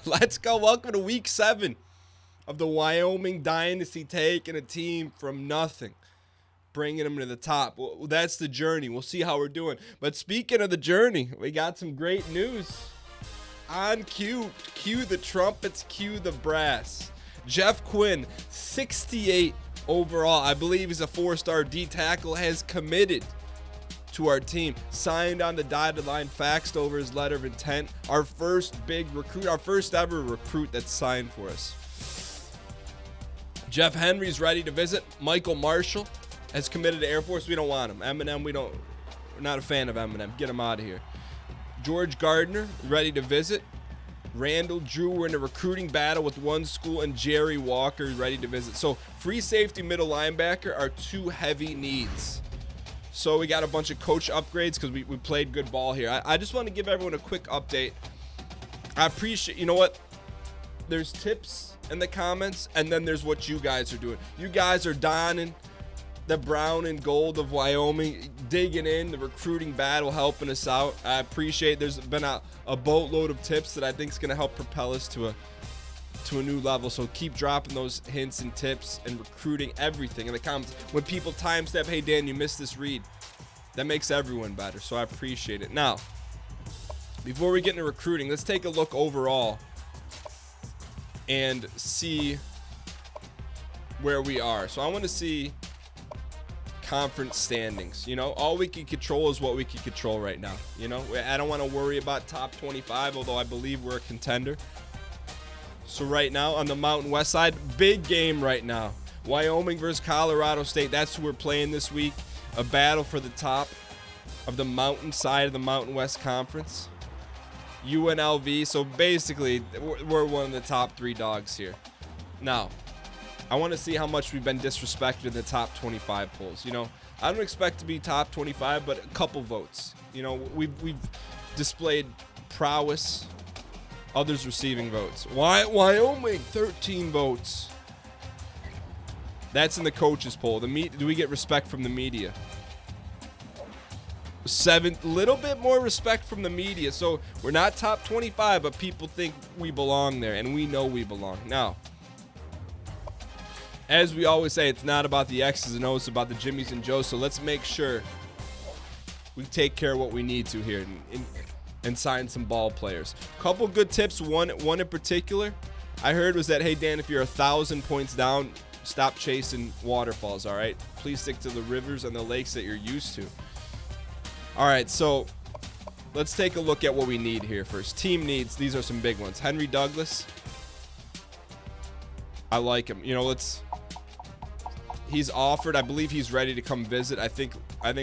Let's go. Welcome to week 7 of the Wyoming Dynasty, taking a team from nothing, bringing them to the top. Well, that's the journey. We'll see how we're doing. But speaking of the journey, we got some great news. On cue. Cue the trumpets, cue the brass. Jeff Quinn, 68 overall. I believe he's a 4-star D tackle, has committed to our team, signed on the dotted line, faxed over his letter of intent. Our first big recruit, our first ever recruit that's signed for us. Jeff Henry's ready to visit. Michael Marshall has committed to Air Force. We don't want him. Eminem, we're not a fan of Eminem. Get him out of here. George Gardner ready to visit. Randall Drew, we're in a recruiting battle with one school, and Jerry Walker is ready to visit. So free safety, middle linebacker are 2 heavy needs. So we got a bunch of coach upgrades because we played good ball here. I just want to give everyone a quick update. I appreciate, you know what? There's tips in the comments, and then there's what you guys are doing. You guys are donning the brown and gold of Wyoming, digging in, the recruiting battle, helping us out. I appreciate there's been a boatload of tips that I think is going to help propel us to a new level. So keep dropping those hints and tips and recruiting everything in the comments. When people time step, hey Dan, you missed this read, that makes everyone better. So I appreciate it. Now, before we get into recruiting, let's take a look overall and see where we are. So I want to see conference standings. You know, all we can control is what we can control right now. You know, I don't want to worry about top 25, although I believe we're a contender. So right now on the Mountain West side, big game right now. Wyoming versus Colorado State. That's who we're playing this week. A battle for the top of the mountain side of the Mountain West Conference. UNLV. So basically, we're one of the top 3 dogs here. Now, I want to see how much we've been disrespected in the top 25 polls. You know, I don't expect to be top 25, but a couple votes. You know, we've displayed prowess. Others receiving votes. Wyoming, 13 votes. That's in the coaches poll. Do we get respect from the media? 7, little bit more respect from the media. So we're not top 25, but people think we belong there, and we know we belong. Now, as we always say, it's not about the X's and O's, it's about the Jimmies and Joes. So let's make sure we take care of what we need to here and sign some ball players. Couple good tips. One in particular I heard was that, hey Dan, if you're 1,000 points down, stop chasing waterfalls. All right, please stick to the rivers and the lakes that you're used to. All right, so let's take a look at what we need here first. Team needs. These are some big ones. Henry Douglas, I like him. You know, he's offered. I believe he's ready to come visit. I think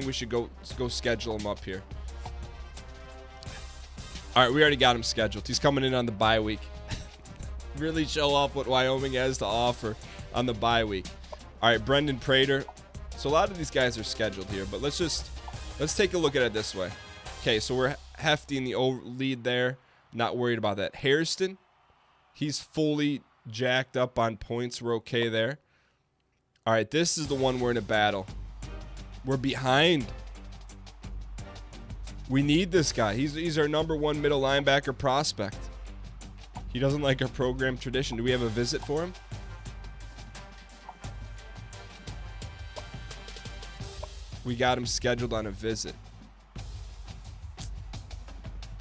we should go schedule him up here. All right, we already got him scheduled. He's coming in on the bye week. Really show off what Wyoming has to offer on the bye week. All right, Brendan Prater. So a lot of these guys are scheduled here, but let's take a look at it this way. Okay, so we're hefty in the lead there. Not worried about that. Hairston, he's fully jacked up on points. We're okay there. All right, this is the one we're in a battle. We're behind. We need this guy. He's our number 1 middle linebacker prospect. He doesn't like our program tradition. Do we have a visit for him? We got him scheduled on a visit.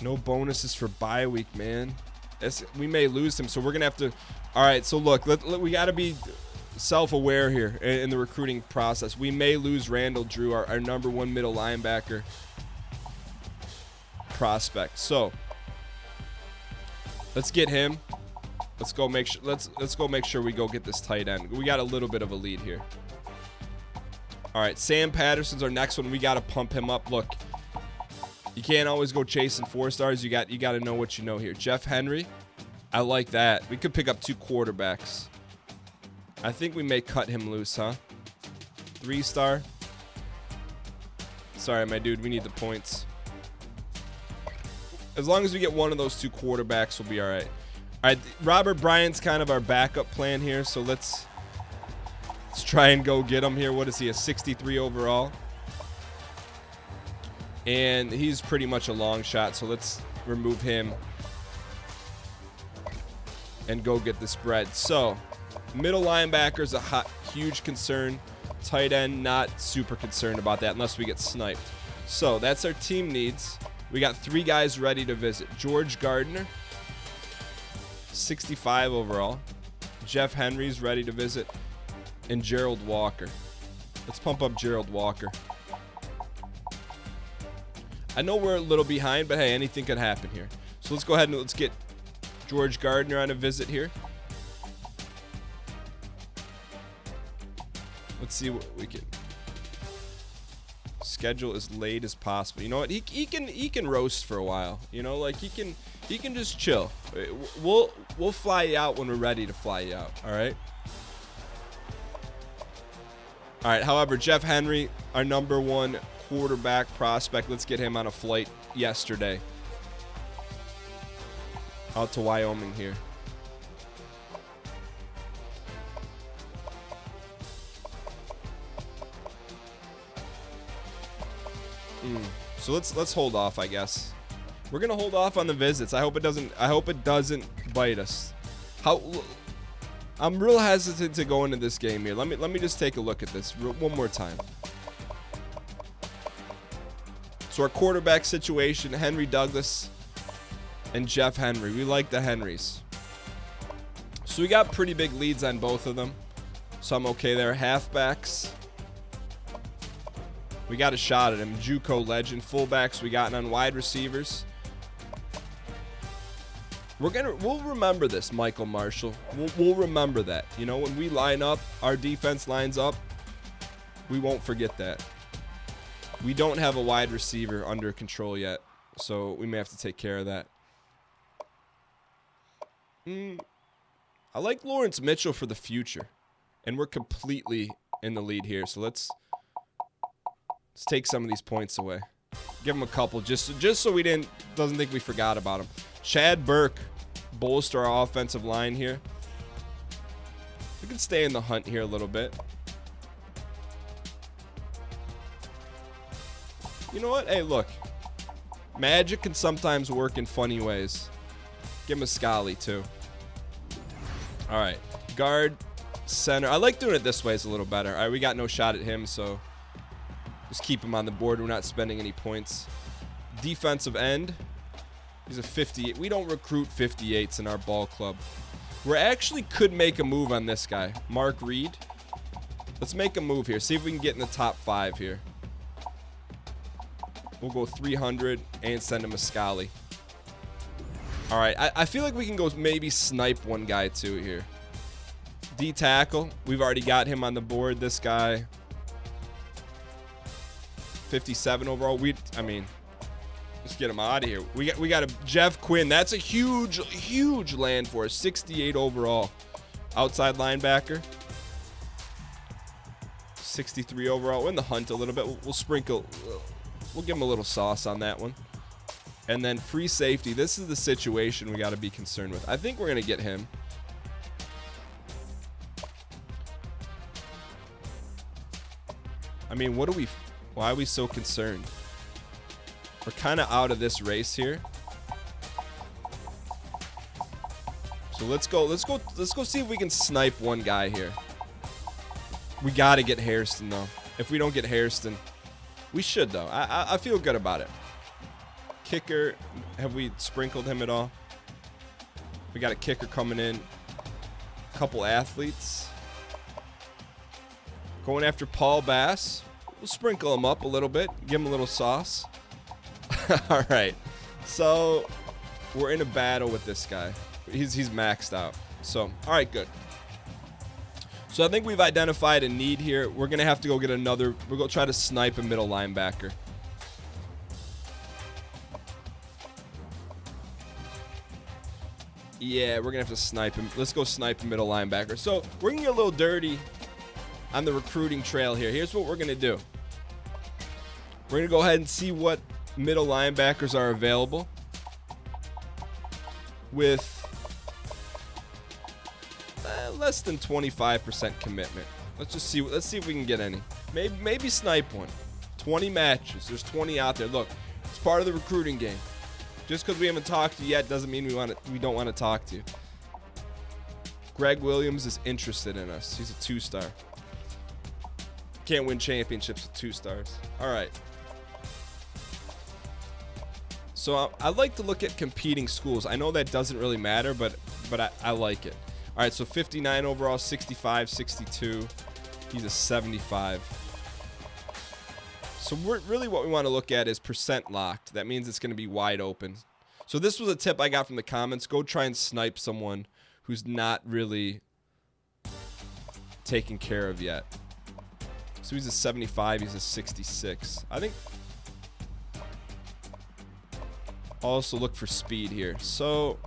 No bonuses for bye week, man. We may lose him, so we're going to have to... All right, so look, we got to be self-aware here in the recruiting process. We may lose Randall Drew, our number 1 middle linebacker prospect. So let's get him. Let's go make sure we go get this tight end. We got a little bit of a lead here. All right, Sam Patterson's our next one. We got to pump him up. Look, you can't always go chasing 4 stars. You got to know what you know here. Jeff Henry, I like that. We could pick up 2 quarterbacks. I think we may cut him loose, huh? 3-star. Sorry, my dude, we need the points. As long as we get one of those 2 quarterbacks, we'll be all right. All right, Robert Bryant's kind of our backup plan here, so let's try and go get him here. What is he, a 63 overall? And he's pretty much a long shot, so let's remove him. and go get the spread. So, middle linebacker is a huge concern. Tight end, not super concerned about that unless we get sniped. So, that's our team needs. We got 3 guys ready to visit. George Gardner, 65 overall. Jeff Henry's ready to visit. And Gerald Walker. Let's pump up Gerald Walker. I know we're a little behind, but hey, anything could happen here. So let's go ahead and let's get George Gardner on a visit here. Let's see what we can schedule as late as possible. You know what? He can roast for a while. You know, like he can just chill. We'll fly you out when we're ready to fly you out. All right. All right. However, Jeff Henry, our #1 quarterback prospect. Let's get him on a flight yesterday out to Wyoming here. So let's hold off, I guess. We're gonna hold off on the visits. I hope it doesn't bite us. I'm real hesitant to go into this game here. Let me just take a look at this one more time. So our quarterback situation, Henry Douglas and Jeff Henry. We like the Henrys. So we got pretty big leads on both of them. So I'm okay there. Halfbacks. We got a shot at him. JUCO legend. Fullbacks we got on wide receivers. We'll remember this, Michael Marshall. We'll remember that. You know, when we line up, our defense lines up, we won't forget that. We don't have a wide receiver under control yet, so we may have to take care of that. I like Lawrence Mitchell for the future, and we're completely in the lead here. So let's take some of these points away. Give him a couple, just so we doesn't think we forgot about him. Chad Burke, bolster our offensive line here. We can stay in the hunt here a little bit. You know what? Hey, look. Magic can sometimes work in funny ways. Give him a Scully, too. All right. Guard, center. I like doing it this way. It's a little better. All right, we got no shot at him, so just keep him on the board. We're not spending any points. Defensive end. He's a 58. We don't recruit 58s in our ball club. We actually could make a move on this guy. Mark Reed. Let's make a move here. See if we can get in the top 5 here. We'll go 300 and send him a Scully. All right. I feel like we can go maybe snipe one guy too here. D tackle. We've already got him on the board. This guy. 57 overall. Let's get him out of here. We got a Jeff Quinn. That's a huge land for us. 68 overall. Outside linebacker. 63 overall. We're in the hunt a little bit. We'll sprinkle. We'll give him a little sauce on that one. And then free safety. This is the situation we got to be concerned with. I think we're going to get him. I mean, why are we so concerned? We're kind of out of this race here. So let's go see if we can snipe one guy here. We got to get Hairston though. If we don't get Hairston, we should though. I feel good about it. Kicker, have we sprinkled him at all? We got a kicker coming in. A couple athletes. Going after Paul Bass. We'll sprinkle him up a little bit. Give him a little sauce. All right. So we're in a battle with this guy. He's maxed out. So, all right, good. So I think we've identified a need here. We're going to have to go get another. We're going to try to snipe a middle linebacker. Yeah, we're going to have to snipe him. Let's go snipe a middle linebacker. So we're going to get a little dirty on the recruiting trail here. Here's what we're going to do. We're going to go ahead and see what middle linebackers are available with less than 25% commitment. Let's see if we can get any. Maybe snipe one. 20 matches. There's 20 out there. Look, it's part of the recruiting game. Just because we haven't talked to you yet doesn't mean we don't want to talk to you. Greg Williams is interested in us. He's a 2-star. Can't win championships with 2 stars. All right. So I like to look at competing schools. I know that doesn't really matter, but I like it. All right, so 59 overall, 65, 62. He's a 75. So really what we want to look at is percent locked. That means it's going to be wide open. So this was a tip I got from the comments. Go try and snipe someone who's not really taken care of yet. So he's a 75. He's a 66. I think also look for speed here. So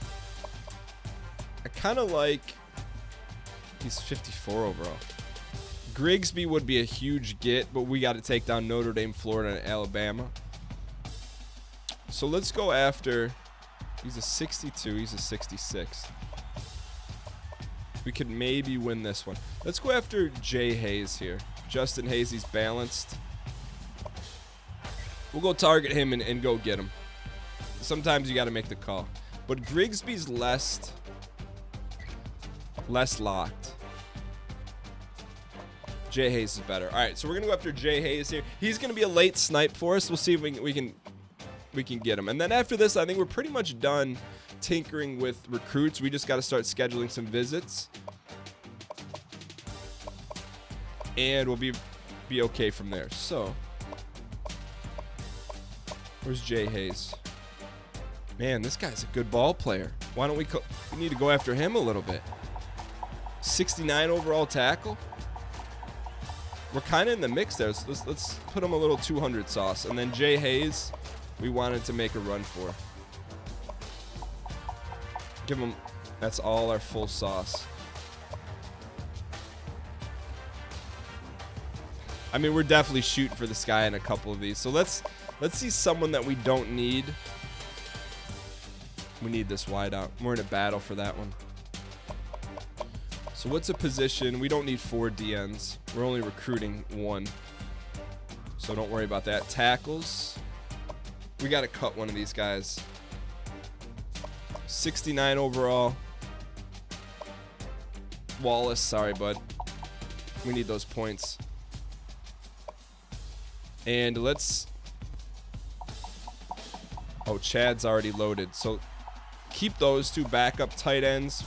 I kind of like he's 54 overall. Grigsby would be a huge get, but we got to take down Notre Dame, Florida, and Alabama. So let's go after, he's a 62, he's a 66. We could maybe win this one. Let's go after Jay Hayes here. Justin Hayes, he's balanced. We'll go target him and go get him. Sometimes you got to make the call. But Grigsby's less locked. Jay Hayes is better. All right, so we're going to go after Jay Hayes here. He's going to be a late snipe for us. We'll see if we can get him. And then after this, I think we're pretty much done tinkering with recruits. We just got to start scheduling some visits. And we'll be okay from there. So, where's Jay Hayes? Man, this guy's a good ball player. Why don't we need to go after him a little bit. 69 overall tackle. We're kind of in the mix there. So let's put him a little 200 sauce. And then Jay Hayes, we wanted to make a run for. Give him, that's all our full sauce. I mean, we're definitely shooting for the sky in a couple of these. So let's see someone that we don't need. We need this wide out. We're in a battle for that one. So what's a position? We don't need 4 DNs. We're only recruiting 1. So don't worry about that. Tackles. We got to cut one of these guys. 69 overall. Wallace, sorry, bud. We need those points. And let's... Oh, Chad's already loaded. So keep those 2 backup tight ends.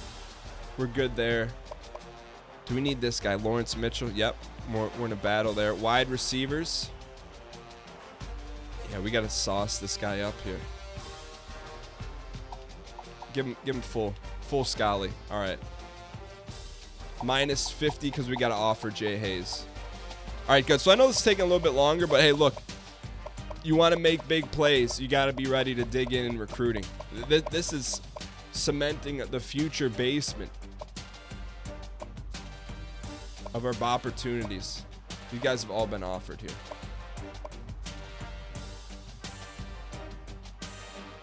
We're good there. Do we need this guy? Lawrence Mitchell? Yep. We're in a battle there. Wide receivers. Yeah, we got to sauce this guy up here. Give him full Scully. All right. Minus 50 because we got to offer Jay Hayes. All right, good. So I know this is taking a little bit longer, but hey, look. You want to make big plays. You got to be ready to dig in recruiting. This is cementing the future basement of our opportunities. You guys have all been offered here.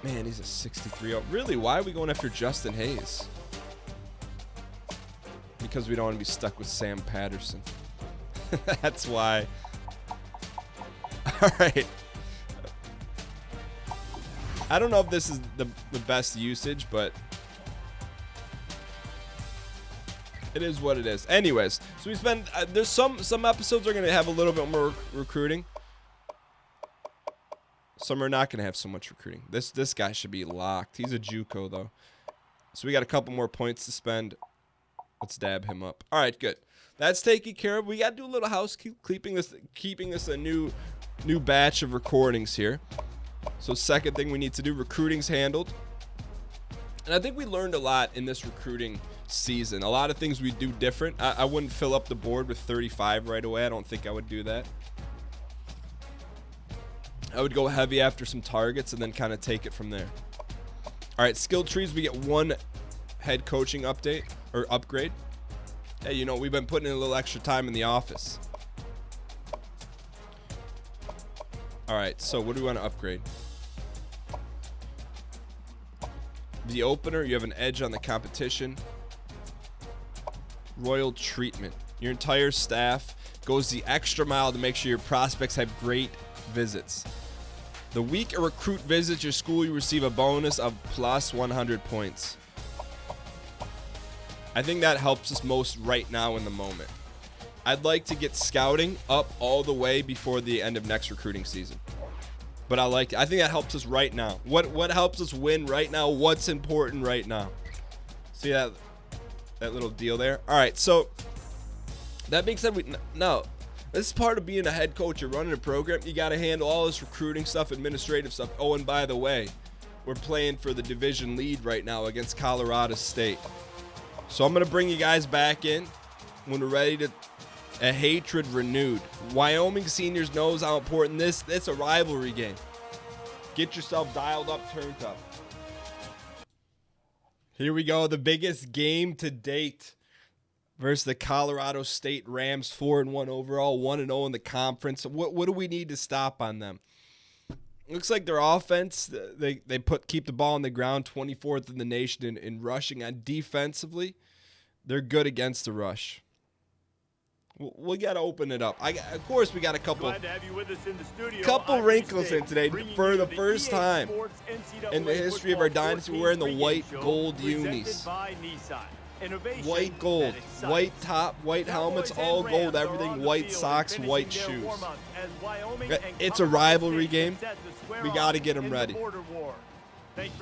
Man, he's a 63. Really? Why are we going after Justin Hayes? Because we don't want to be stuck with Sam Patterson. That's why. All right. I don't know if this is the best usage, but it is what it is. Anyways, so we spend there's some episodes are going to have a little bit more recruiting. Some are not going to have so much recruiting. This guy should be locked. He's a JUCO though. So we got a couple more points to spend. Let's dab him up. All right, good. That's taken care of. We got to do a little housekeeping. Keeping this a new batch of recordings here. So second thing we need to do, recruiting's handled. And I think we learned a lot in this recruiting season. A lot of things we do different. I wouldn't fill up the board with 35 right away. I don't think I would do that. I would go heavy after some targets and then kind of take it from there. All right, skill trees, we get 1 head coaching update or upgrade. Hey, you know, we've been putting in a little extra time in the office. All right, so what do we want to upgrade? The opener, you have an edge on the competition. Royal treatment. Your entire staff goes the extra mile to make sure your prospects have great visits. The week a recruit visits your school, you receive a bonus of plus 100 points. I think that helps us most right now in the moment. I'd like to get scouting up all the way before the end of next recruiting season. But I think that helps us right now. What helps us win right now? What's important right now? See that little deal there? All right, so that being said, no, this is part of being a head coach. You're running a program. You got to handle all this recruiting stuff, administrative stuff. Oh, and by the way, we're playing for the division lead right now against Colorado State. So I'm going to bring you guys back in when we're ready to a hatred renewed. Wyoming seniors knows how important it's a rivalry game. Get yourself dialed up, turned up. Here we go, the biggest game to date versus the Colorado State Rams, 4-1 overall, 1-0 in the conference. What do we need to stop on them? Looks like their offense, they keep the ball on the ground, 24th in the nation in rushing. On defensively, they're good against the rush. We got to open it up. Of course, we got a couple wrinkles in today. For the first time in the history of our dynasty, we're wearing the white gold unis. White gold, white top, white helmets, all gold, everything, white socks, white shoes. It's a rivalry game. We got to get them ready.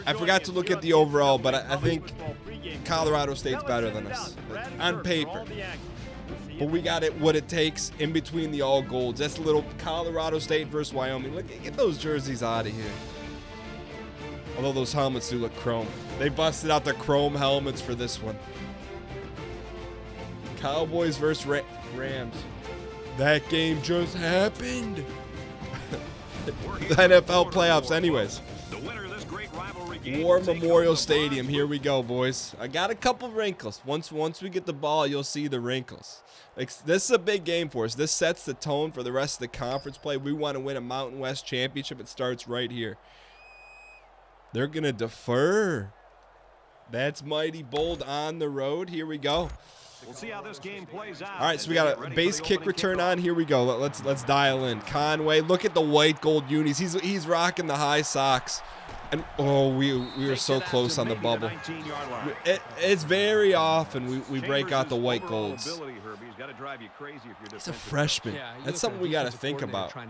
I forgot to look at the overall, but I think Colorado State's better than us on paper. But we got what it takes in between the all golds. That's a little Colorado State versus Wyoming. Look, get those jerseys out of here. Although those helmets do look chrome. They busted out the chrome helmets for this one. Cowboys versus Rams. That game just happened. The NFL playoffs anyways. War Memorial Stadium. Here we go, boys. I got a couple wrinkles. Once we get the ball, you'll see the wrinkles. This is a big game for us. This sets the tone for the rest of the conference play. We want to win a Mountain West championship. It starts right here. They're going to defer. That's mighty bold on the road. Here we go. We'll see how this game plays out. All right, so we got a base kick return on. Here we go. Let's dial in. Conway, look at the white gold unis. He's rocking the high socks. And oh, we were so close on the bubble. It's very often we break out the white golds. It's a freshman. That's something we got to think about. All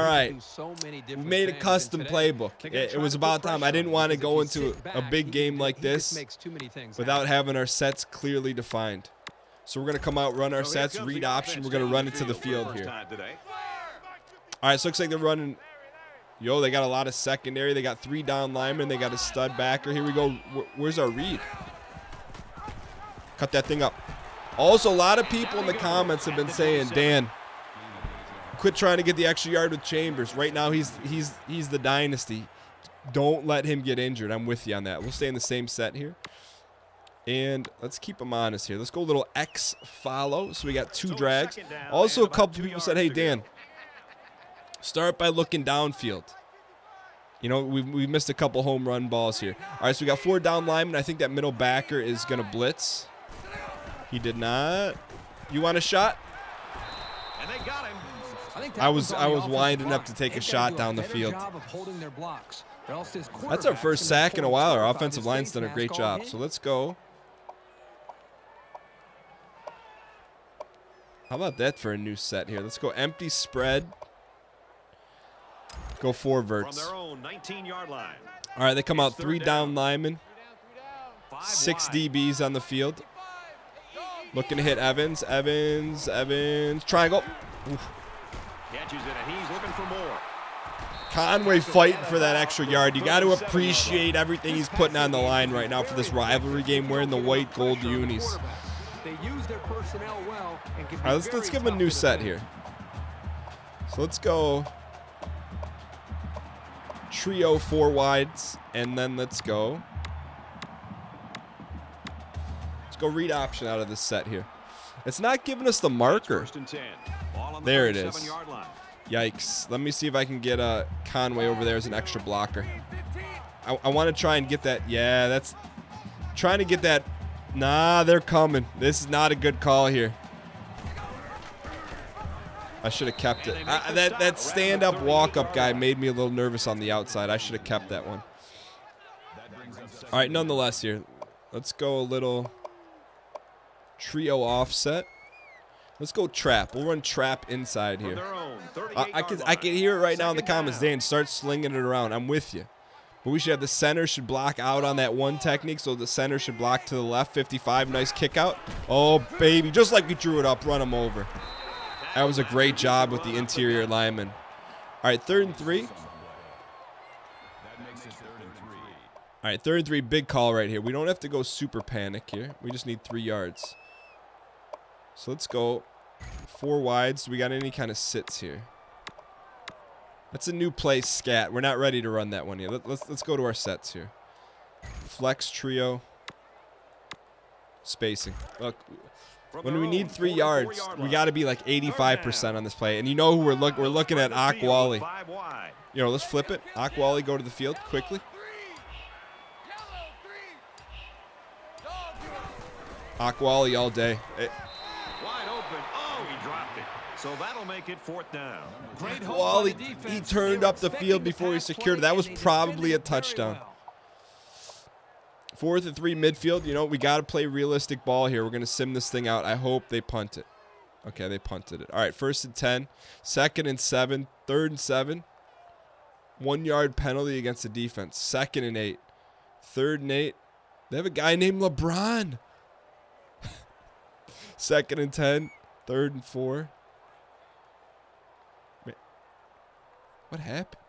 right, we made a custom playbook. It was about time. I didn't want to go into a big game like this without having our sets clearly defined. So we're going to come out, run our sets, read option. We're going to run it to the field here. All right, so it looks like they're running. Yo, they got a lot of secondary. They got 3 down linemen. They got a stud backer. Here we go. Where's our read? Cut that thing up. Also, a lot of people in the comments have been saying, Dan, quit trying to get the extra yard with Chambers. Right now, he's the dynasty. Don't let him get injured. I'm with you on that. We'll stay in the same set here. And let's keep him honest here. Let's go a little X follow. So we got 2 drags. Also, a couple people said, hey, Dan, start by looking downfield. You know, we missed a couple home run balls here. All right, so we got 4 down linemen. I think that middle backer is going to blitz. He did not. You want a shot? And they got him. I was winding up to take a shot down the field. That's our first sack in a while. Our offensive line's done a great job. So let's go. How about that for a new set here? Let's go empty spread. Go 4 verts. From their own 19-yard line. All right, they come out 3 down linemen. 6 DBs on the field. Looking to hit Evans. Triangle. Oof. Catches it, and he's looking for more. Conway fighting for that extra yard. You got to appreciate everything he's putting on the line right now for this rivalry game, wearing the white gold unis. All right, let's give him a new set here. So let's go trio 4 wides, and then let's go read option out of this set here. It's not giving us the marker. There it is. Yikes. Let me see if I can get Conway over there as an extra blocker. I want to try and get that. Yeah, that's trying to get that. Nah, they're coming. This is not a good call here. I should have kept it. That stand-up, walk-up guy made me a little nervous on the outside. I should have kept that one. All right, nonetheless here. Let's go a little trio offset. Let's go trap. We'll run trap inside here. I can hear it right now in the comments. Dan, start slinging it around. I'm with you. But we should have the center should block out on that one technique, so the center should block to the left. 55, nice kick out. Oh, baby, just like we drew it up, run him over. That was a great job with the interior lineman. All right, 3rd and 3. All right, 3rd and 3, big call right here. We don't have to go super panic here. We just need 3 yards. So let's go 4 wides. Do we got any kind of sits here? That's a new play, scat. We're not ready to run that one yet. Let's go to our sets here. Flex, trio, spacing. Look, when we need 3 yards, we got to be like 85% on this play. And you know who we're looking at, Akwali. You know, let's flip it. Akwali, go to the field quickly. Akwali all day. Wide open. Oh, he dropped it. So that'll make it 4th down. Well, he turned up the field before he secured it. That was probably a touchdown. 4th and 3 midfield. You know, we got to play realistic ball here. We're going to sim this thing out. I hope they punt it. Okay, they punted it. All right, 1st and 10. 2nd and 7. 3rd and 7. 1 yard penalty against the defense. 2nd and 8. 3rd and 8. They have a guy named LeBron. 2nd and 10. 3rd and 4. Man, what happened?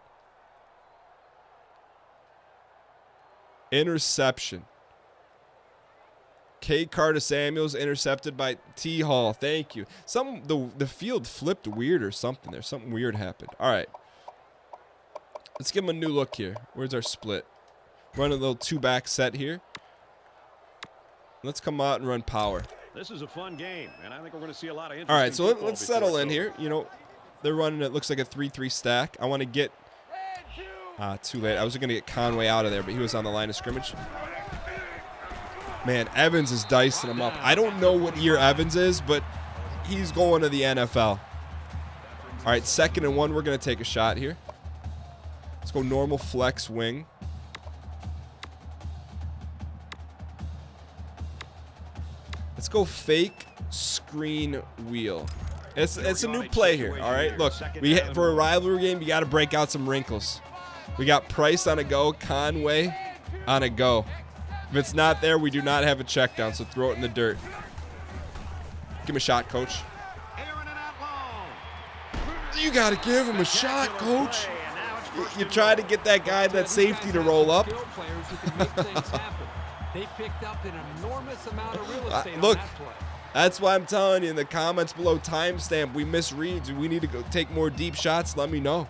Interception. K. Carter Samuels intercepted by T. Hall. Thank you. The field flipped weird or something there. Something weird happened. All right. Let's give him a new look here. Where's our split? Run a little 2-back set here. Let's come out and run power. This is a fun game, and I think we're going to see a lot of. All right, so let's settle in here. You know, they're running. It looks like a 3-3 stack. I want to get. Too late. I was going to get Conway out of there, but he was on the line of scrimmage. Man, Evans is dicing him up. I don't know what year Evans is, but he's going to the NFL. All right, 2nd and 1. We're going to take a shot here. Let's go normal flex wing. Let's go fake screen wheel. It's a new play here, all right? Look, for a rivalry game, you got to break out some wrinkles. We got Price on a go, Conway on a go. If it's not there, we do not have a check down, so throw it in the dirt. Give him a shot, coach. You got to give him a shot, coach. You try to get that guy, that safety, to roll up. They picked up an enormous amount of real estate look, on that play. That's why I'm telling you in the comments below, timestamp, we misread. We need to go take more deep shots. Let me know.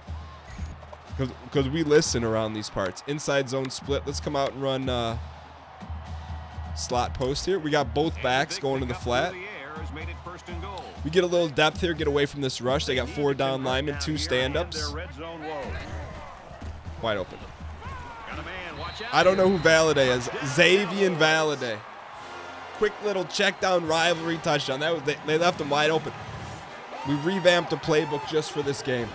Because we listen around these parts. Inside zone split. Let's come out and run slot post here. We got both backs going to the flat. We get a little depth here, get away from this rush. They got 4 down linemen, 2 stand-ups. Wide open. I don't know who Valladay is. Xavier Valladay. Quick little check down rivalry touchdown. They left him wide open. We revamped the playbook just for this game.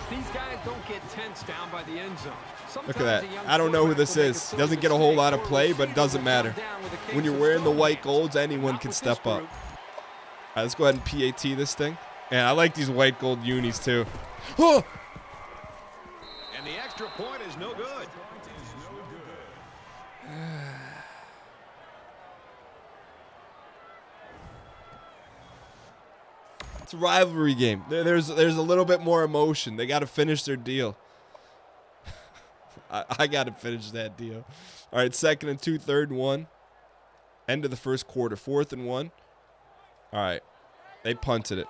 These guys don't get tensed down by the end zone. Look at that. I don't know who this is. Doesn't get a whole lot of play, but it doesn't matter. When you're wearing the white golds, anyone can step up. All right, let's go ahead and PAT this thing. And I like these white gold unis too. Oh! And the extra point is no good. It's a rivalry game. There's a little bit more emotion. They got to finish their deal. I got to finish that deal. All right, 2nd and 2, 3rd and 1. End of the first quarter. 4th and 1. All right, they punted it.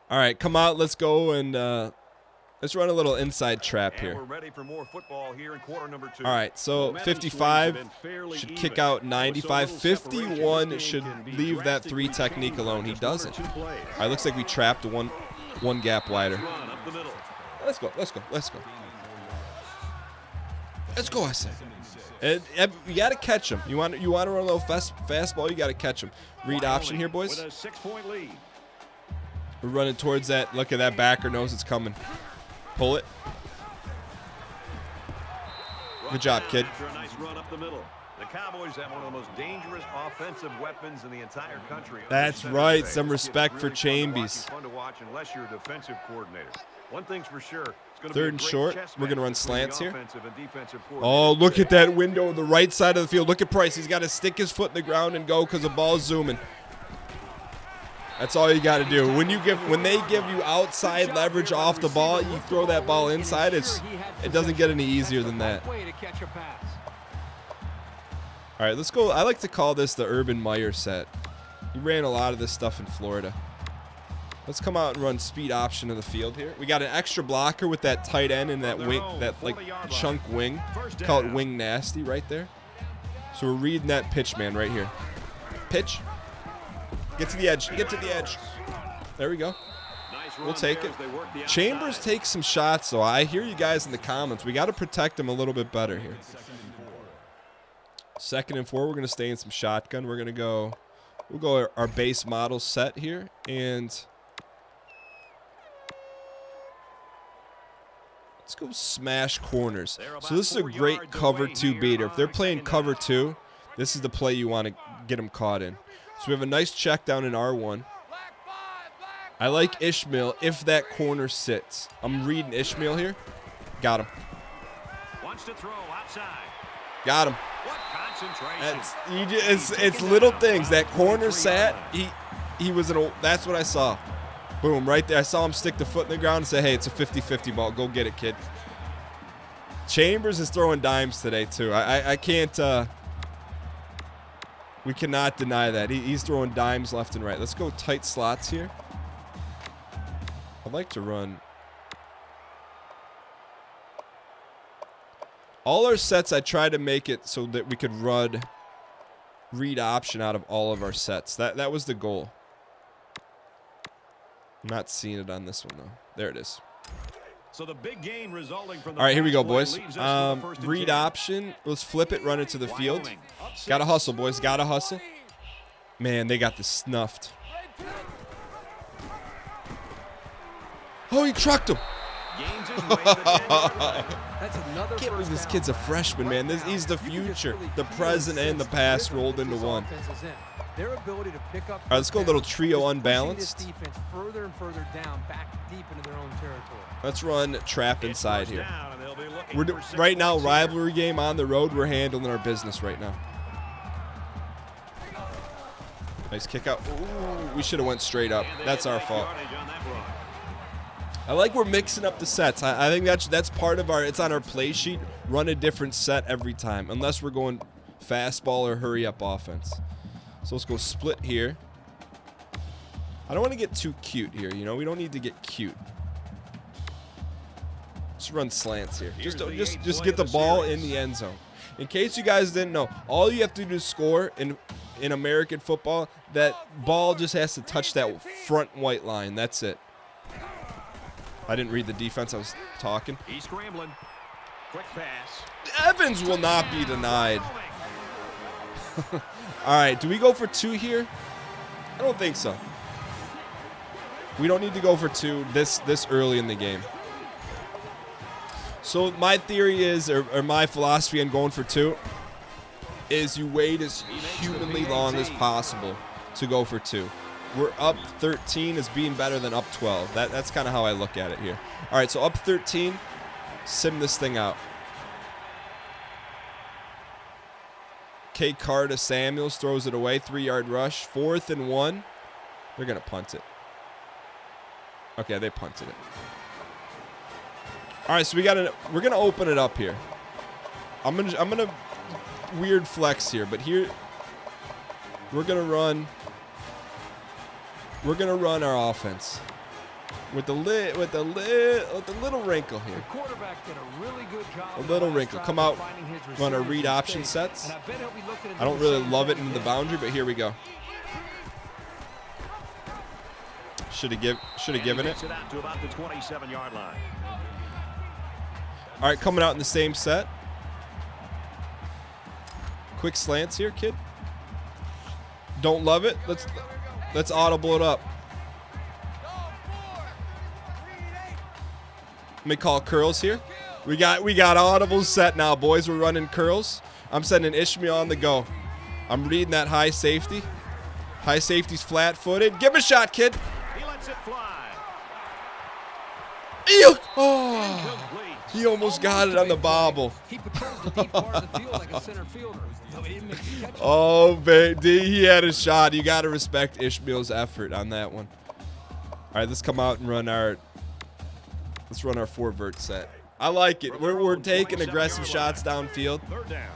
All right, come out. Let's go and let's run a little inside trap here. We're ready for more football here in quarter number 2. All right, so 55 should kick out 95. 51 should leave that 3 technique alone. He doesn't. All right, looks like we trapped one gap wider. Let's go. I say. And you got to catch him. You want to run a little fastball, you got to catch him. Read option here, boys. With a 6-point lead. We're running towards that. Look at that backer knows it's coming. Pull it. Good job, kid. After a nice run up the middle. The Cowboys have one of the most dangerous offensive weapons in the entire country. That's right. Some respect for Chambies. Fun to watch unless you're a defensive coordinator. One thing's for sure. It's going to Third be and a great short. chess We're going to run match between slants the here. offensive and defensive Oh, coordinators look at today. that window on the right side of the field. Look at Price. He's got to stick his foot in the ground and go because the ball's zooming. That's all you got to do. When they give you outside leverage off the ball, you throw that ball inside. It doesn't get any easier than that. All right, let's go. I like to call this the Urban Meyer set. He ran a lot of this stuff in Florida. Let's come out and run speed option of the field here. We got an extra blocker with that tight end and that wing, that like chunk wing. Call it wing nasty right there. So we're reading that pitch man right here. Pitch. Get to the edge. Get to the edge. There we go. We'll take it. Chambers takes some shots, though. I hear you guys in the comments. We got to protect him a little bit better here. 2nd and 4. We're going to stay in some shotgun. We're going to go. We'll go our base model set here, and let's go smash corners. So this is a great cover 2 beater. If they're playing cover 2, this is the play you want to get them caught in. So we have a nice check down in R1. I like Ishmael if that corner sits. I'm reading Ishmael here. Got him. Wants to throw outside. Got him. What concentration. It's little things. That corner sat. He was in a. That's what I saw. Boom, right there. I saw him stick the foot in the ground and say, "Hey, it's a 50-50 ball. Go get it, kid." Chambers is throwing dimes today too. I can't. We cannot deny that. He's throwing dimes left and right. Let's go tight slots here. I'd like to run. All our sets, I try to make it so that we could read option out of all of our sets. That was the goal. I'm not seeing it on this one, though. There it is. So the big gain resulting from the all right, here we go, play boys. leaves us with the first and Read 10. option. Let's flip it, run it to the field. Got to hustle, boys. Got to hustle. Man, they got this snuffed. Oh, he trucked him. Gains his way to the 10-yard line. I can't believe this kid's a freshman, man. He's the future, the present, and the past rolled into one. All right, let's go a little trio unbalanced. Let's run trap inside here. Right now, rivalry game on the road. We're handling our business right now. Nice kick out. Ooh, we should have went straight up. That's our fault. I like we're mixing up the sets. I think that's part of our. It's on our play sheet. Run a different set every time, unless we're going fastball or hurry up offense. So let's go split here. I don't want to get too cute here. You know, we don't need to get cute. Let's run slants here. Just get the ball in the end zone. In case you guys didn't know, all you have to do to score in American football, that ball just has to touch that front white line. That's it. I didn't read the defense. I was talking. He's scrambling. Quick pass. Evans will not be denied. All right, do we go for 2 here? I don't think so. We don't need to go for 2 this early in the game. So my theory is, or my philosophy on going for 2, is you wait as humanly long as possible to go for 2. We're up 13 as being better than up 12. That's kind of how I look at it here. All right, so up 13, sim this thing out. K. Carter Samuels throws it away. 3-yard rush. 4th and 1. They're going to punt it. Okay, they punted it. All right, so we're going to open it up here. I'm going to weird flex here, but here we're going to run our offense with the little wrinkle here. The quarterback did a really good job. A little wrinkle. Come out, run our read option sets. I don't really love it into the boundary, but here we go. Should have given it. To about the 27-yard line. All right, coming out in the same set. Quick slants here, kid. Don't love it. Let's audible it up. Let me call curls here. We got audibles set now, boys. We're running curls. I'm sending Ishmael on the go. I'm reading that high safety. High safety's flat-footed. Give him a shot, kid. He lets it fly. Ew. Oh, Incomplete. he almost got it on the bobble. He patrols the deep part of the field like a center fielder. So he didn't make the catch. Oh, baby, he had a shot. You got to respect Ishmael's effort on that one. All right, let's come out and run our 4-vert set. I like it. We're taking aggressive shots downfield, Third down.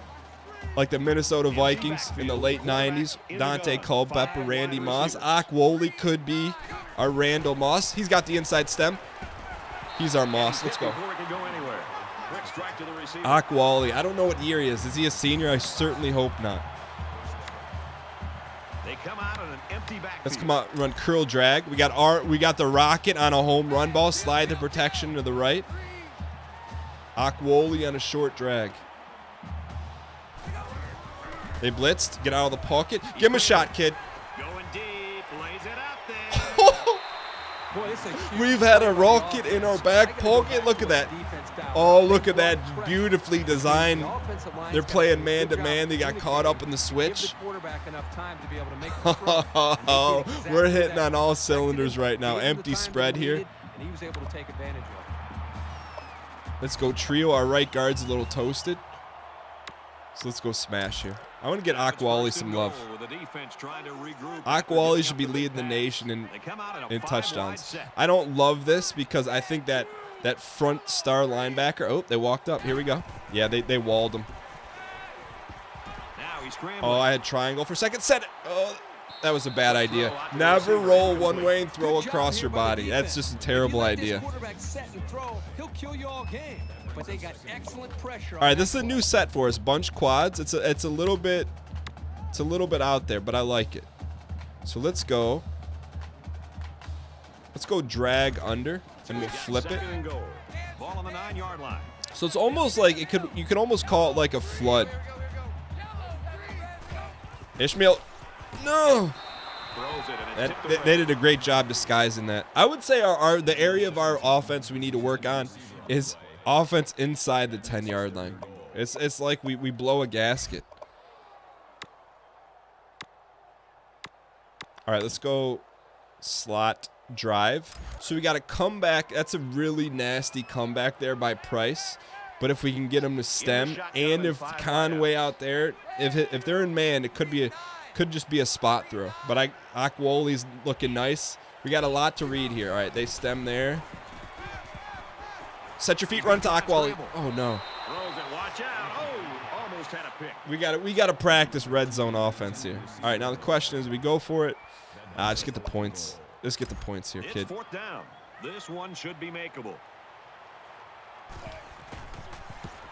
like the Minnesota Vikings in the late 90s. Dante Culpepper, Randy Moss. Akwoli could be our Randall Moss. He's got the inside stem. He's our Moss. Let's go. Before it can go anywhere. Quick strike to the receiver. Akwali. I don't know what year he is. Is he a senior? I certainly hope not. They come out on an empty backfield. Let's come out and run curl drag. We got the rocket on a home run ball. Slide the protection to the right. Akwoli on a short drag. They blitzed. Get out of the pocket. Give him a shot, kid. Going deep. Lays it out there. Boy, it's a huge We've had a play by the rocket offense. in our back I gotta go pocket. back Look to at that. defense foul. Oh, look at They that brought pressure. beautifully designed. The offensive line's They're got playing a man good to job man. They got caught up in the Give switch. the quarterback enough time to be able to make the throw. Oh, And they did exactly we're hitting that. on all Protected cylinders him, right now. gave him the Empty time spread he here. needed, and he was able to take advantage of it. Let's go trio. Our right guard's a little toasted. So let's go smash here. I want to get Akwali some love. Akwali should be leading the nation in touchdowns. I don't love this because I think that front star linebacker. Oh, they walked up. Here we go. Yeah, they walled him. Oh, I had triangle for a second. Set it. Oh, that was a bad idea. Never roll one way and throw Good job across here your by the body. That's defense. just a If terrible you let this idea. quarterback set and throw, he'll kill you all game. But they got excellent pressure. All right, this is a new set for us. Bunch quads. It's a little bit out there, but I like it. So let's go. Let's go drag under and we'll flip it. Ball on the 9-yard line. So it's almost like you could almost call it like a flood. Ishmael, no. Throws it and it's tipped They away. did a great job disguising that. I would say the area of our offense we need to work on is offense inside the 10-yard line. It's like we blow a gasket. All right, let's go slot drive. So we got a comeback. That's a really nasty comeback there by Price. But if we can get him to stem, and if Conway out there, if they're in man, it could just be a spot throw. But Akwoli's looking nice. We got a lot to read here. All right, they stem there. Set your feet, run to Akwoli. Oh no. Throws it. Watch out. Oh, almost had a pick. We got to practice red zone offense here. All right, now the question is, we go for it. Just get the points. Just get the points here, It's kid. 4th down. This one should be makeable.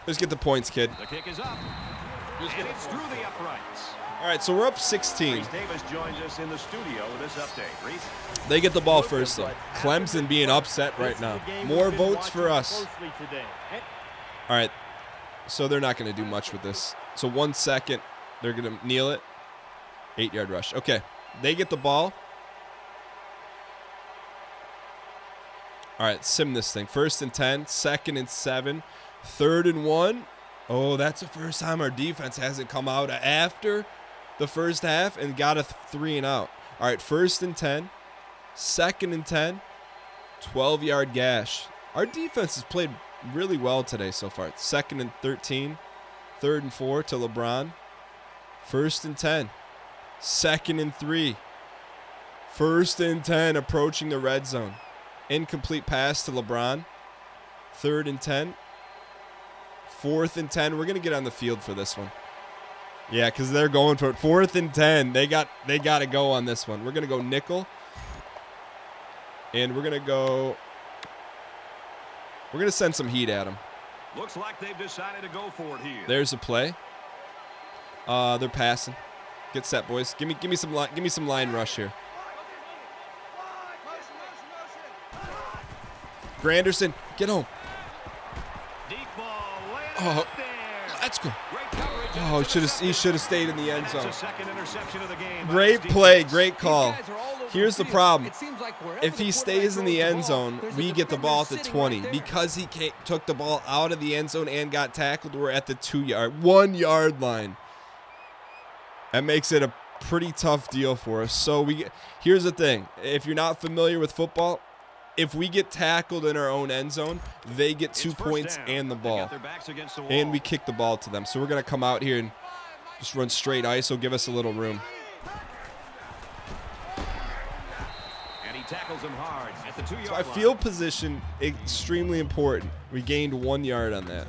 Just get the points, kid. The kick is up. And it's through the uprights. All right, so we're up 16. Reese Davis joins us in the studio with this update. Reese? They get the ball first, though. Clemson being upset right now. More votes for us. All right, so they're not going to do much with this. So 1 second, they're going to kneel it. 8-yard rush. Okay, they get the ball. All right, sim this thing. 1st and 10, 2nd and 7, 3rd and 1. Oh, that's the first time our defense hasn't come out after the first half and got a 3 and out. All right, 1st and 10, 2nd and 10, 12-yard gash. Our defense has played really well today so far. 2nd and 13, 3rd and 4 to LeBron. 1st and 10, 2nd and 3, 1st and 10 approaching the red zone. Incomplete pass to LeBron. 3rd and 10. 4th and 10. We're going to get on the field for this one. Yeah, because they're going for it. 4th and 10. They got to go on this one. We're going to go nickel. And we're going to send some heat at them. Looks like they've decided to go for it here. There's a play. They're passing. Get set, boys. Give me some line rush here. Granderson, get home. Deep ball. Lay it Oh, out there. let's go. Great coverage Oh, he should have stayed in the end zone. That's the second interception of the game. Great play, great call. Here's the problem. It seems like wherever If he the stays in quarterback the throws end ball, zone, there's a we get the ball at the defender 20. sitting right there. Because he took the ball out of the end zone and got tackled, we're at the 1 yard line. That makes it a pretty tough deal for us. So here's the thing. If you're not familiar with football, if we get tackled in our own end zone, they get 2 points and the ball. And we kick the ball to them. So we're going to come out here and just run straight ISO, give us a little room. And he tackles him hard at the 2-yard So our line. field position, extremely important. We gained 1 yard on that.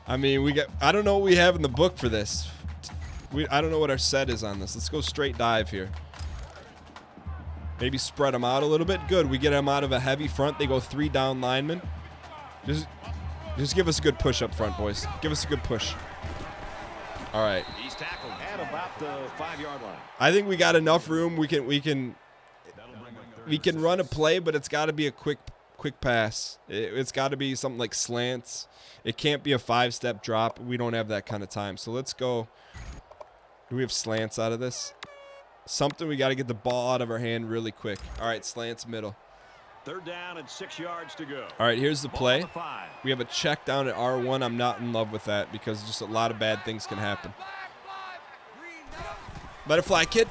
I mean, I don't know what we have in the book for this. I don't know what our set is on this. Let's go straight dive here. Maybe spread them out a little bit. Good. We get them out of a heavy front. They go 3 down linemen. Just give us a good push up front, boys. Give us a good push. All right. He's tackled at about the 5-yard line. I think we got enough room. We can run a play, but it's got to be a quick pass. It's got to be something like slants. It can't be a 5-step drop. We don't have that kind of time. So let's go. Do we have slants out of this? Something we got to get the ball out of our hand really quick. All right, slants middle. 3rd down and 6 yards to go. All right, here's the play. Ball on the 5. We have a check down at R1. I'm not in love with that because just a lot of bad things can happen. Let it fly, kid.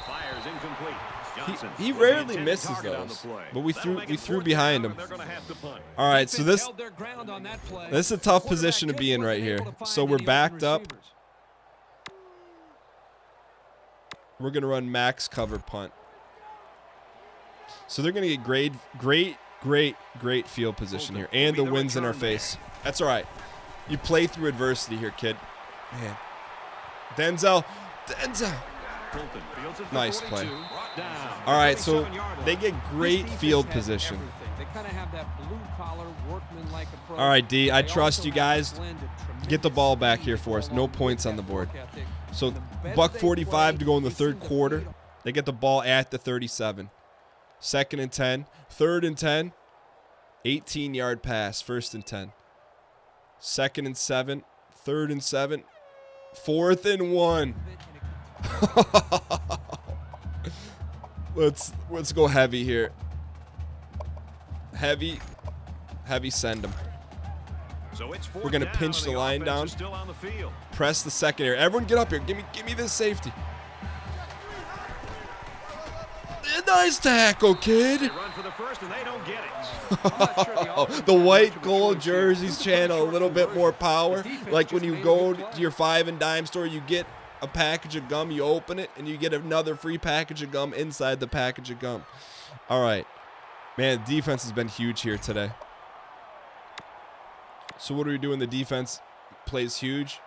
Fires incomplete. Johnson He was the rarely intended misses target on the those, play. but we That'll make it threw 4th behind down, him. and they're gonna have to punt. All right, so this Held their ground on that play. is a tough position to be in right here. So we're backed up. We're going to run max cover punt. So they're going to get great field position here. And the wind's in our face. That's all right. You play through adversity here, kid. Man. Denzel. Fulton fields it for Nice 42, play. brought down. All right, so 37-yard line. they get great field position. They kind of have that blue-collar, workman-like approach. All right, D, I They trust also you have guys. a blend of Get the ball tremendous back here for us. speed No along points with on the that board. work ethic. So And the better buck they 45 play, to go in the they 3rd seem to quarter. lead 'em. They get the ball at the 37. 2nd and 10. 3rd and 10. 18-yard pass. 1st and 10. 2nd and 7. 3rd and 7. 4th and 1. Let's go heavy here. Heavy send them. So it's We're gonna pinch the line down. Still on the field. Press the secondary. Everyone get up here. Give me this safety. Nice tackle, kid. They run for the first and they don't get it. The white gold jerseys channel a little bit more power. Like when you go to your 5 and dime store, you get a package of gum, you open it, and you get another free package of gum inside the package of gum. All right. Man, defense has been huge here today. So what do we do when the defense plays huge?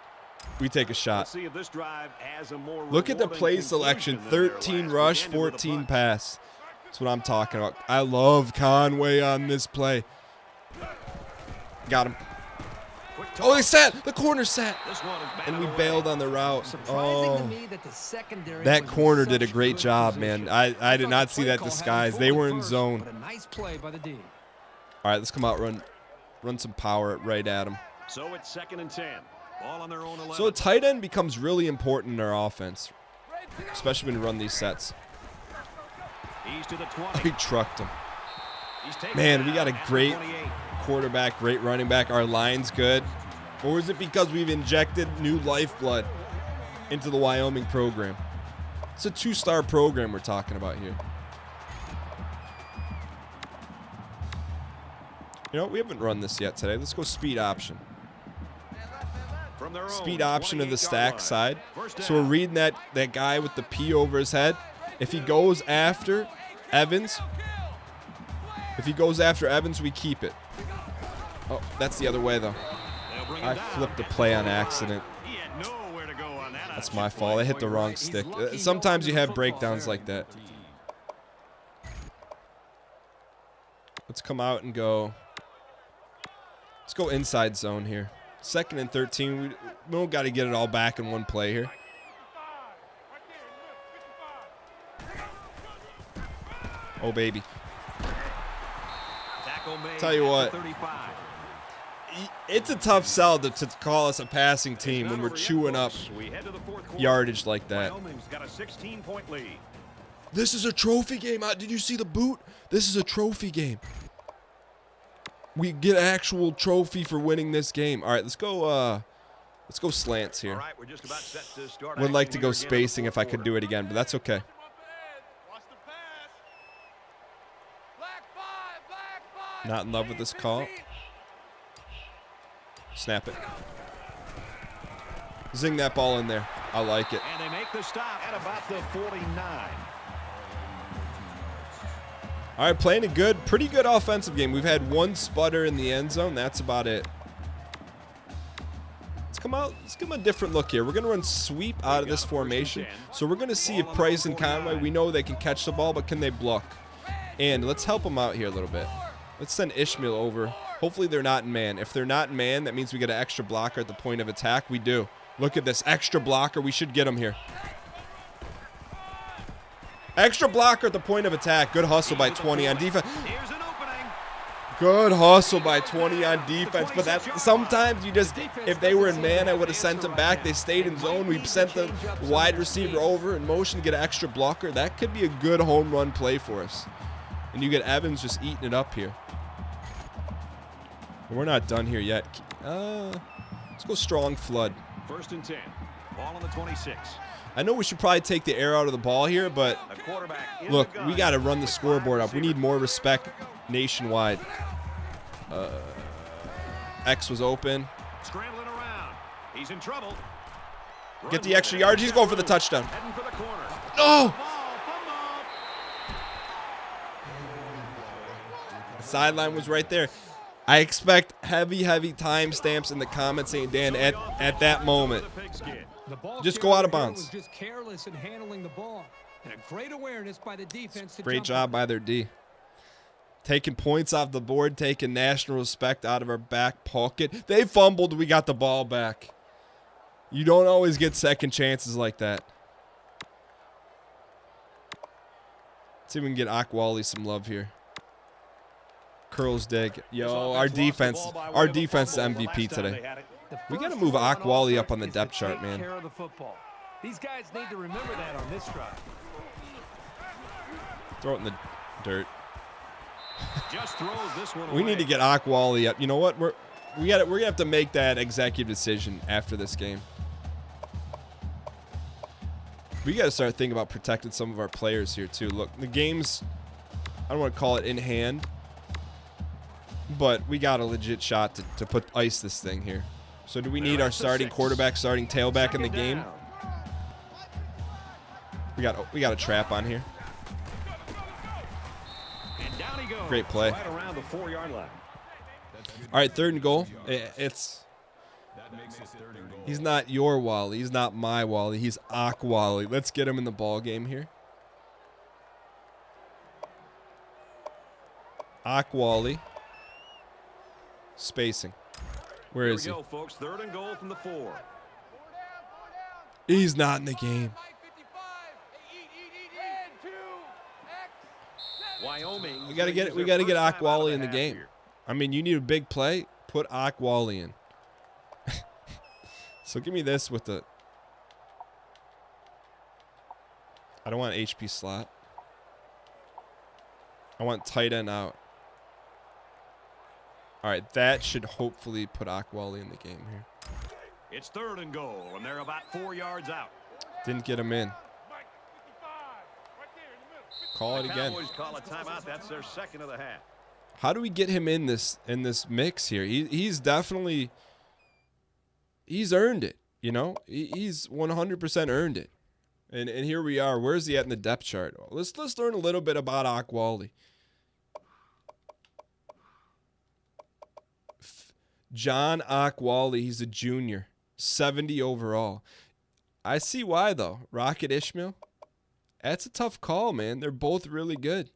We take a Let's shot. see if this drive has a more Look at the rewarding play conclusion selection. than their 13 last, rush, which ended with a 14 punt. pass. That's what I'm talking about. I love Conway on this play. Got him. Quick Oh, they toss. sat. The corner sat. This one is And we batted away. bailed on the route. Surprising to Oh. me that the secondary That was in corner did a such great good job, position. man. I did thought not the see play that call had disguise. him They forward were in first, zone. But a nice play by the D. All right, let's come out, run some power right at him. So it's 2nd and 10. Ball on their own 11. So a tight end becomes really important in our offense, especially when we run these sets. He's to the He 20. trucked him. He's taken Man, we down got a at the great 28. quarterback, great running back. Our line's good. Or is it because we've injected new lifeblood into the Wyoming program? It's a 2-star program we're talking about here. You know, we haven't run this yet today. Let's go speed option. From their own Speed option to the 28-yard stack line. side. First So we're down. reading that guy with the P over his head. If he goes after Evans, we keep it. Oh, that's the other way, though. They'll bring him I down flipped the at the play on 40-yard line. accident. He had nowhere to go on that That's option my play. fault. I hit the wrong He's stick. lucky he Sometimes you opened have the breakdowns football like that. Let's come out and go. Let's go inside zone here. 2nd and 13. We don't got to get it all back in one play here. Oh, baby. tackle made Tell you at what. the 35. It's a tough sell to call us a passing team when we're chewing up We head to the fourth quarter. yardage like that. Wyoming's got a 16-point lead. This is a trophy game. Did you see the boot? This is a trophy game. We get an actual trophy for winning this game. All right, let's go slants here. All right, we're just about set to start Would like to action go here again in the spacing if I fourth could do it again, but that's okay. Not in love with this call. Snap it. Zing that ball in there. I like it. And they make the stop at about the 49. All right, playing a pretty good offensive game. We've had one sputter in the end zone. That's about it. Let's give them a different look here. We're going to run sweep out of this formation. So we're going to see if Price and Conway, we know they can catch the ball, but can they block? And let's help them out here a little bit. Let's send Ishmael over. Hopefully they're not in man. If they're not in man, that means we get an extra blocker at the point of attack. We do. Look at this extra blocker. We should get him here. Extra blocker at the point of attack. Good hustle by 20 on defense. Here's an opening. Good hustle by 20 on defense. But that sometimes you just, if they were in man, I would have sent them back. They stayed in zone. We sent the wide receiver over in motion to get an extra blocker. That could be a good home run play for us. And you get Evans just eating it up here. We're not done here yet. Let's go strong flood. 1st and 10. Ball on the 26. I know we should probably take the air out of the ball here, but The quarterback in look, the gun. we got to run the scoreboard up. We need more respect nationwide. X was open. Scrambling around. He's in trouble. Get the extra yards. He's going for the touchdown. Heading for the corner. No! Ball, fumble. The sideline was right there. I expect heavy timestamps in the comments saying, Dan, at that moment, The ball just go out of carrier bounds. was just careless in handling the ball. And a great awareness by the defense to Great jump job on by their D. Taking points off the board, taking national respect out of our back pocket. They fumbled. We got the ball back. You don't always get second chances like that. Let's see if we can get Akwali some love here. Curls dig. Yo, our defense is MVP today. The We got to first move rule of Akwali up offense on the is to depth chart, take man. care of the football. These guys need to remember that on this drive. Throw it in the dirt. Just throws this one We away. need to get Akwali up. You know what? We're gonna have to make that executive decision after this game. We got to start thinking about protecting some of our players here too. Look, the game's, I don't want to call it in hand, but we got a legit shot to put ice this thing here. So do we need our starting quarterback, starting tailback in the game? We got a trap on here. And down he goes. Great play. Right around the 4-yard line. All right, 3rd and goal. He's not your Wally. He's not my Wally. He's Akwali. Let's get him in the ball game here. Akwali. Spacing. Where is he? Here we go, folks. 3rd and goal from the 4. He's not in the game. Wyoming. We gotta get Akwali in the game. I mean, you need a big play. Put Akwali in. So give me this with the. I don't want HP slot. I want tight end out. All right, that should hopefully put Akwali in the game here. It's 3rd and goal, and they're about 4 yards out. Didn't get him in. Call it again. Cowboys call a timeout. That's their 2nd of the half. How do we get him in this mix here? He's definitely earned it. You know, he's 100% earned it. And here we are. Where's he at in the depth chart? Let's learn a little bit about Akwali. John Akwali, he's a junior, 70 overall. I see why though. Rocket Ishmael, that's a tough call, man. They're both really good.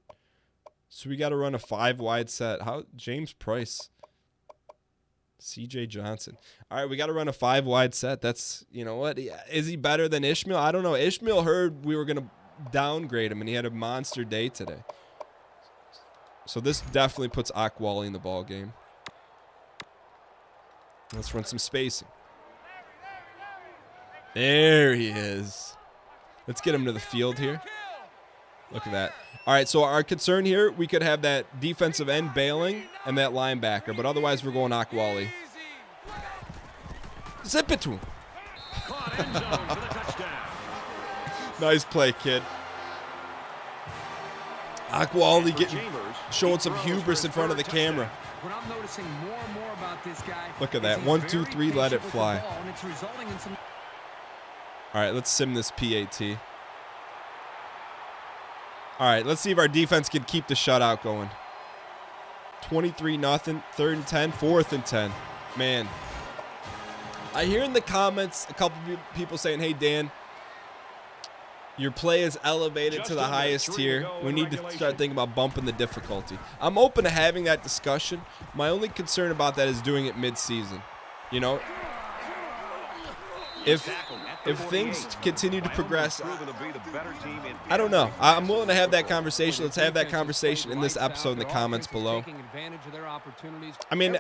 So we got to run a 5 wide set. James Price, CJ Johnson. All right, we got to run a 5 wide set. That's, you know what? Is he better than Ishmael? I don't know. Ishmael heard we were going to downgrade him, and he had a monster day today. So this definitely puts Akwali in the ball game. Let's run some spacing. There he is. Let's get him to the field here. Look at that. All right, so our concern here, we could have that defensive end bailing and that linebacker, but otherwise we're going Akwali. Zip it to him. Nice play, kid. Akwali showing some hubris in front of the camera. What I'm noticing more and more about this guy. Look at that. 1, 2, 3, let it fly. All right, let's sim this PAT. All right, let's see if our defense can keep the shutout going. 23-0, 3rd and 10, 4th and 10. Man, I hear in the comments a couple people saying, hey, Dan, your play is elevated to the highest tier. We need to start thinking about bumping the difficulty. I'm open to having that discussion. My only concern about that is doing it mid-season. You know, if things continue to progress, I don't know. I'm willing to have that conversation. Let's have that conversation in this episode in the comments below. I mean,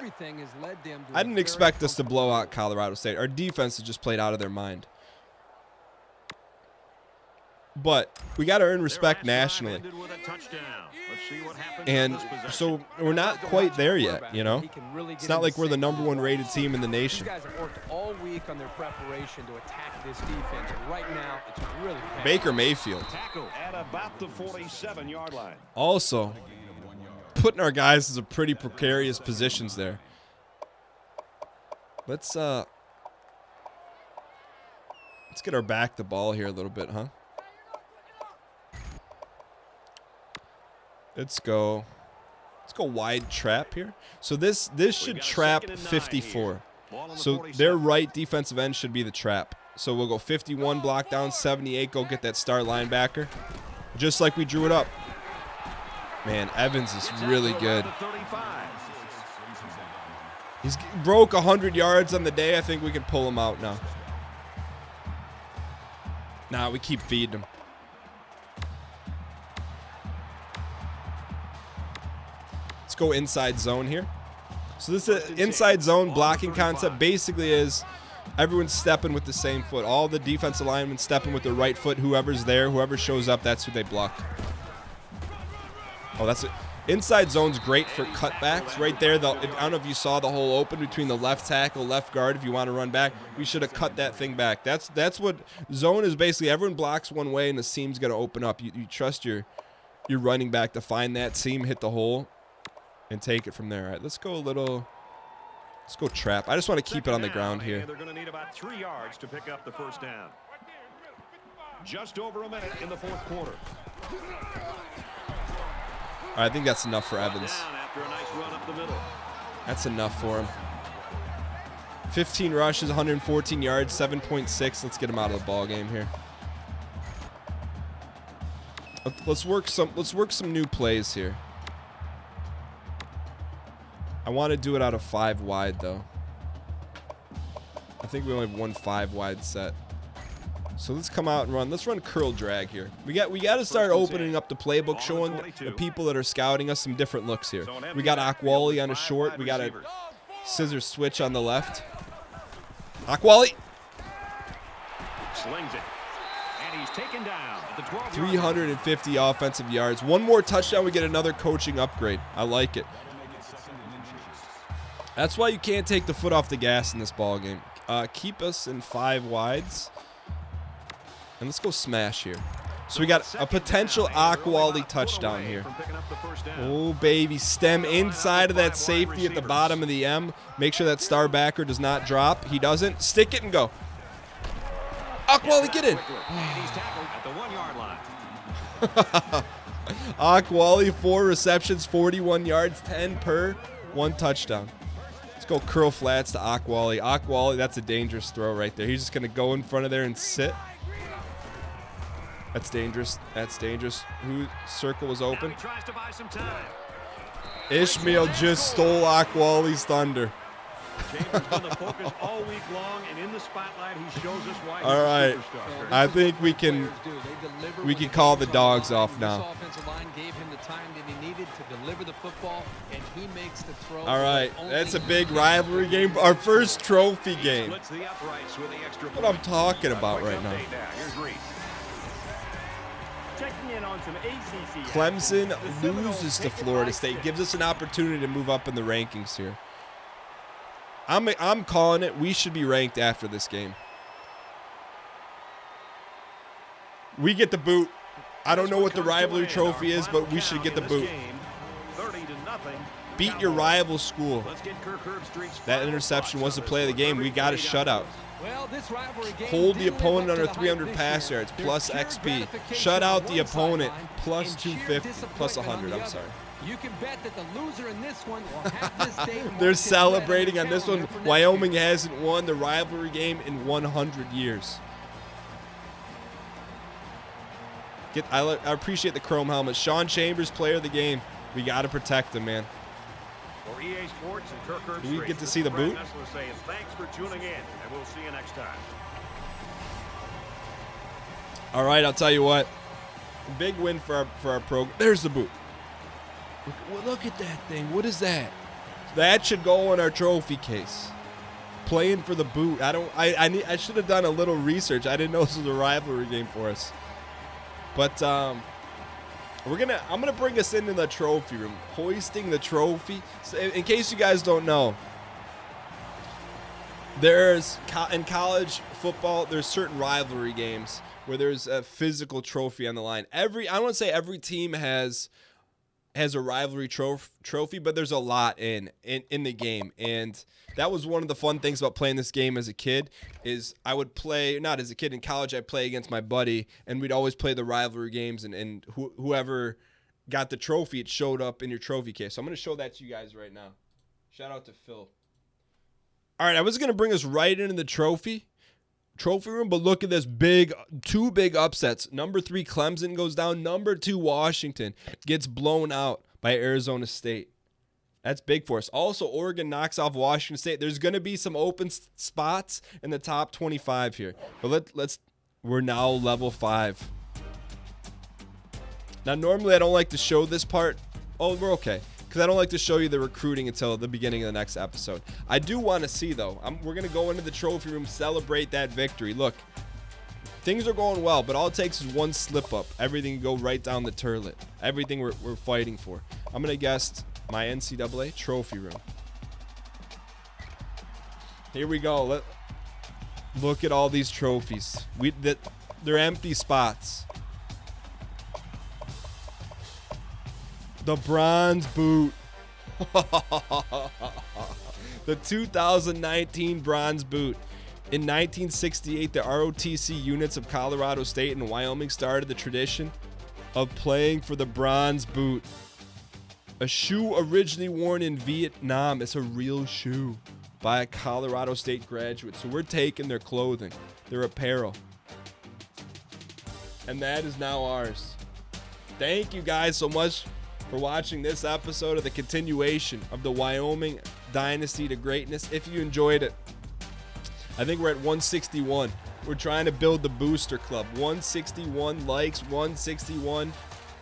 I didn't expect us to blow out Colorado State. Our defense has just played out of their mind. But we got to earn respect nationally. And so we're not quite there yet, you know? It's not like we're the #1 rated team in the nation. These guys have worked all week on their preparation to attack this defense. And right now, it's really bad. Baker Mayfield. At about the 47-yard line. Also, putting our guys in some pretty precarious positions there. Let's get our back the ball here a little bit, huh? Let's go wide trap here. So this should trap 54. So their right defensive end should be the trap. So we'll go 51 block down, 78 go get that star linebacker. Just like we drew it up. Man, Evans is really good. He's broke 100 yards on the day. I think we can pull him out now. Nah, we keep feeding him. Go inside zone here. So this is inside zone blocking concept. Basically is everyone's stepping with the same foot. All the defensive linemen stepping with their right foot. Whoever's there, whoever shows up, that's who they block. Oh, that's it. Inside zone's great for cutbacks. Right there, I don't know if you saw the hole open between the left tackle, left guard. If you want to run back, we should have cut that thing back. That's what zone is basically. Everyone blocks one way, and the seam's going to open up. You trust your running back to find that seam, hit the hole, and take it from there. All right, let's go trap. I just want to keep it on the ground here. They're going to need about 3 yards to pick up the first down. Just over a minute in the 4th quarter. All right, I think that's enough for Evans. After a nice run up the middle. That's enough for him. 15 rushes, 114 yards, 7.6. Let's get him out of the ball game here. Let's work some new plays here. I want to do it out of 5 wide, though. I think we only have 1 5 wide set. So let's come out and run. Let's run curl drag here. We got to start opening up the playbook, showing the people that are scouting us some different looks here. We got Akwali on a short. We got a scissor switch on the left. Akwali. Slings it. And he's taken down at the 12-yard 350 offensive yards. One more touchdown, we get another coaching upgrade. I like it. That's why you can't take the foot off the gas in this ball game. Keep us in 5 wides. And let's go smash here. So we got a potential Akwali touchdown here. Oh, baby. Stem inside of that safety at the bottom of the M. Make sure that star backer does not drop. He doesn't. Stick it and go. Akwali, get in. He's tackled at the 1-yard line. Akwali, 4 receptions, 41 yards, 10 per, 1 touchdown. Let's go curl flats to Akwali. Akwali, that's a dangerous throw right there. He's just going to go in front of there and sit. That's dangerous. That's dangerous. Who circle was open? Tries to buy some time. Ishmael just stole Akwali's thunder. Chambers been the focus all week long, and in the spotlight, he shows us why All right. he's a superstar. I think we can call the dogs off now. This offensive line gave him the time that he needed to deliver the football, and he makes the throw. All right, that's a big rivalry game. Our first trophy game. Splits the uprights with the extra What I'm talking about right now. Here's Reese. Checking in on some ACC. Clemson The Seminoles loses to take it Florida by State. 6. Gives us an opportunity to move up in the rankings here. I'm calling it. We should be ranked after this game. We get the boot. I don't know what the rivalry trophy is, but we should get the boot. 30-0. Beat your rival school. Let's get Kirk Herbstreit's That final interception was thoughts the on play of the this game. one. We got a shutout. Well, this rivalry game Hold the did live opponent up to under the hype 300 this pass year. yards, There's plus pure XP. gratification Shut on out the one opponent, sideline plus and sheer 250, plus disappointment 100. on I'm the sorry. other. You can bet that the loser in this one will have this date marked They're in red celebrating the on this one. calendar for next Wyoming year. hasn't won the rivalry game in 100 years. I appreciate the chrome helmet. Sean Chambers, player of the game. We got to protect him, man. For EA Sports and Kirk Herbstreit, Do we get to this see the is Brad boot? Nessler saying thanks for tuning in, and we'll see you next time. All right, I'll tell you what. Big win for our program. There's the boot. Look at that thing. What is that? That should go in our trophy case. Playing for the boot. I should have done a little research. I didn't know this was a rivalry game for us. But I'm gonna bring us into the trophy room, hoisting the trophy. So in case you guys don't know, in college football, there's certain rivalry games where there's a physical trophy on the line. I don't want to say every team has a rivalry trophy, but there's a lot in the game. And that was one of the fun things about playing this game as a kid is I would play, not as a kid, in college I'd play against my buddy, and we'd always play the rivalry games, and whoever got the trophy, it showed up in your trophy case. So I'm going to show that to you guys right now. Shout out to Phil. All right, I was going to bring us right into the trophy room, but look at this two big upsets. Number 3 Clemson goes down. Number 2 Washington gets blown out by Arizona State. That's big for us. Also, Oregon knocks off Washington State. There's going to be some open spots in the top 25 here. But we're now level 5. Now, normally I don't like to show this part. Oh, we're okay. Because I don't like to show you the recruiting until the beginning of the next episode. I do want to see, though. We're going to go into the trophy room, celebrate that victory. Look, things are going well, but all it takes is one slip up. Everything can go right down the toilet. Everything we're fighting for. I'm going to guess my NCAA trophy room. Here we go. Look at all these trophies. They're empty spots. The bronze boot. The 2019 bronze boot. In 1968, the ROTC units of Colorado State and Wyoming started the tradition of playing for the bronze boot. A shoe originally worn in Vietnam. It's a real shoe by a Colorado State graduate. So we're taking their clothing, their apparel. And that is now ours. Thank you guys so much for watching this episode of the continuation of the Wyoming Dynasty to Greatness. If you enjoyed it, I think we're at 161. We're trying to build the booster club. 161 likes, 161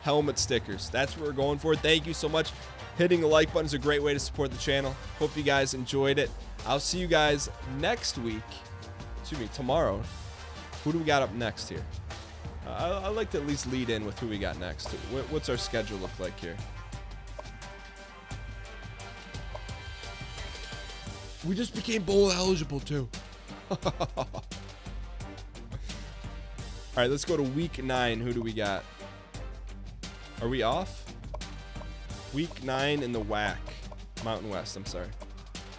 helmet stickers. That's what we're going for. Thank you so much. Hitting the like button is a great way to support the channel. Hope you guys enjoyed it. I'll see you guys next week. Tomorrow. Who do we got up next here? I'd like to at least lead in with who we got next. What's our schedule look like here? We just became bowl eligible too. All right, let's go to week 9. Who do we got? Are we off? Week 9 in the WAC. Mountain West, I'm sorry.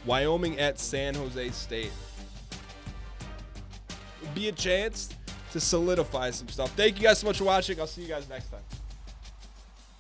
Wyoming at San Jose State. Be a chance to solidify some stuff. Thank you guys so much for watching. I'll see you guys next time.